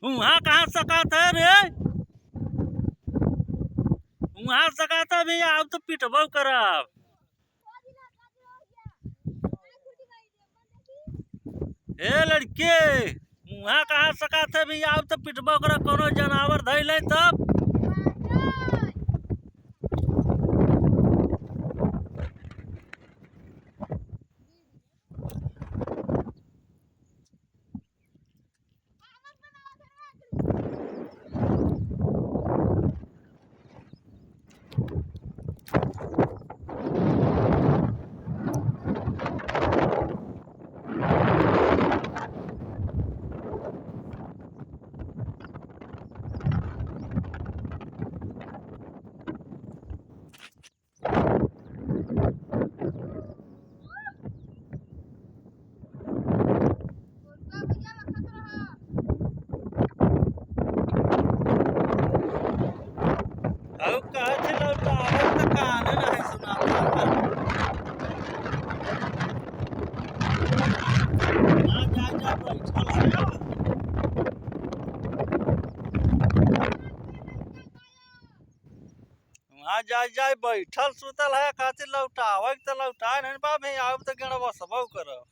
वहाँ कहाँ सकात है रे? वहाँ सकात है भैया, अब तो पिटबो करब। ए लड़के, वहाँ कहाँ सकात है भैया, अब तो पिटबो करब। कोनो जानवर धैले तब अब कहा थे लौटा आवत त कान नहीं सुनाता। जा जा बैठल है। वहाँ जा बैठल सुतल है, खातिर लौटावे त लौटा नहीं बा भैया, अब तो गणवा सबो करब।